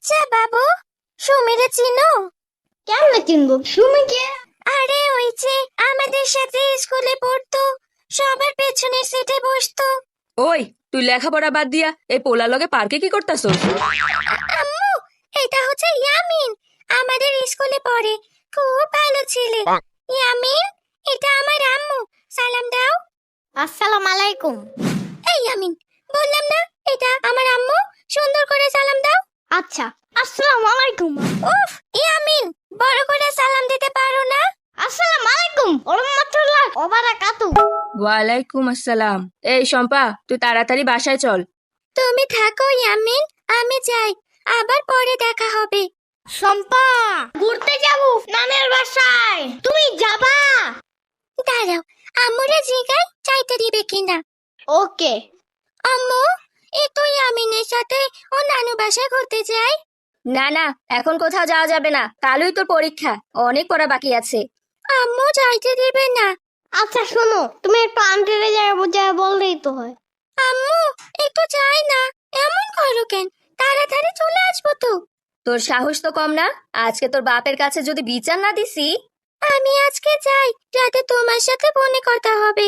আচ্ছা বাবু, সুমিরে চিনো? কেমনে চিনবো সুমি কে? আরে ওই যে আমাদের সাথে স্কুলে পড়তো, সবার পেছনের সিটে বসতো। ওই, তুই লেখাপড়া বাদ দিয়া এই পোলার লগে পার্কে কি করতাছস? আম্মু, এটা হচ্ছে ইয়ামিন, আমাদের স্কুলে পড়ে, খুব ভালো ছেলে। ইয়ামিন, এটা আমার আম্মু, সালাম দাও। আসসালামু আলাইকুম। এই ইয়ামিন, বললাম না এটা আমার আম্মু, সুন্দর করে সালাম দাও। আচ্ছা, আসসালামু আলাইকুম। উফ ইয়ামিন, বড় করে সালাম দিতে পারো না? আসসালামু আলাইকুম ওয়া রাহমাতুল্লাহ ওয়া বারাকাতুহু। ওয়ালাইকুম আসসালাম। এই শম্পা, তুই তাড়াতাড়ি বাসায় চল। তুমি থাকো ইয়ামিন, আমি যাই, আবার পরে দেখা হবে। শম্পা, ঘুরতে যাব নানের বাসায়, তুমি যাবা? দাঁড়াও, আম্মুরে জিগাই চাইতে দিবে কিনা। ওকে। আম্মু, একটু ইয়ামিনের সাথে ও নানু বাসায় ঘুরতে যাই। না না, এখন কোথাও যাওয়া যাবে না, কালই তোর পরীক্ষা, অনেক পড়া বাকি আছে। আম্মু যাইতে দিবে না। আচ্ছা শোনো, তুমি একটু আন্টিরে বুঝায় বললেই তো হয়। আম্মু, একটু যাই না, এমন করো কেন? তাড়াতাড়ি চলে আসবো তো। তোর সাহস তো কম না, আজকে তোর বাপের কাছে যদি বিচার না দিছি। আমি আজকে যাই, রাতে তোমার সাথে ফোনে কথা হবে।